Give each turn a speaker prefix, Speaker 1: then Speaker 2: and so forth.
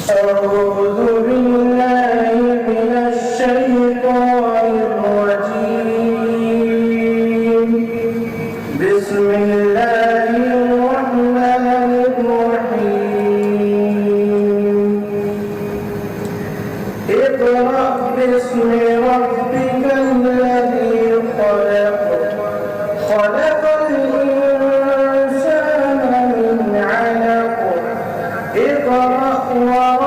Speaker 1: أعوذ بالله من الشيطان الرجيم. بسم الله الرحمن الرحيم. اقرأ باسم ربك الذي خلق. خلق الإنسان من علق. اقرأ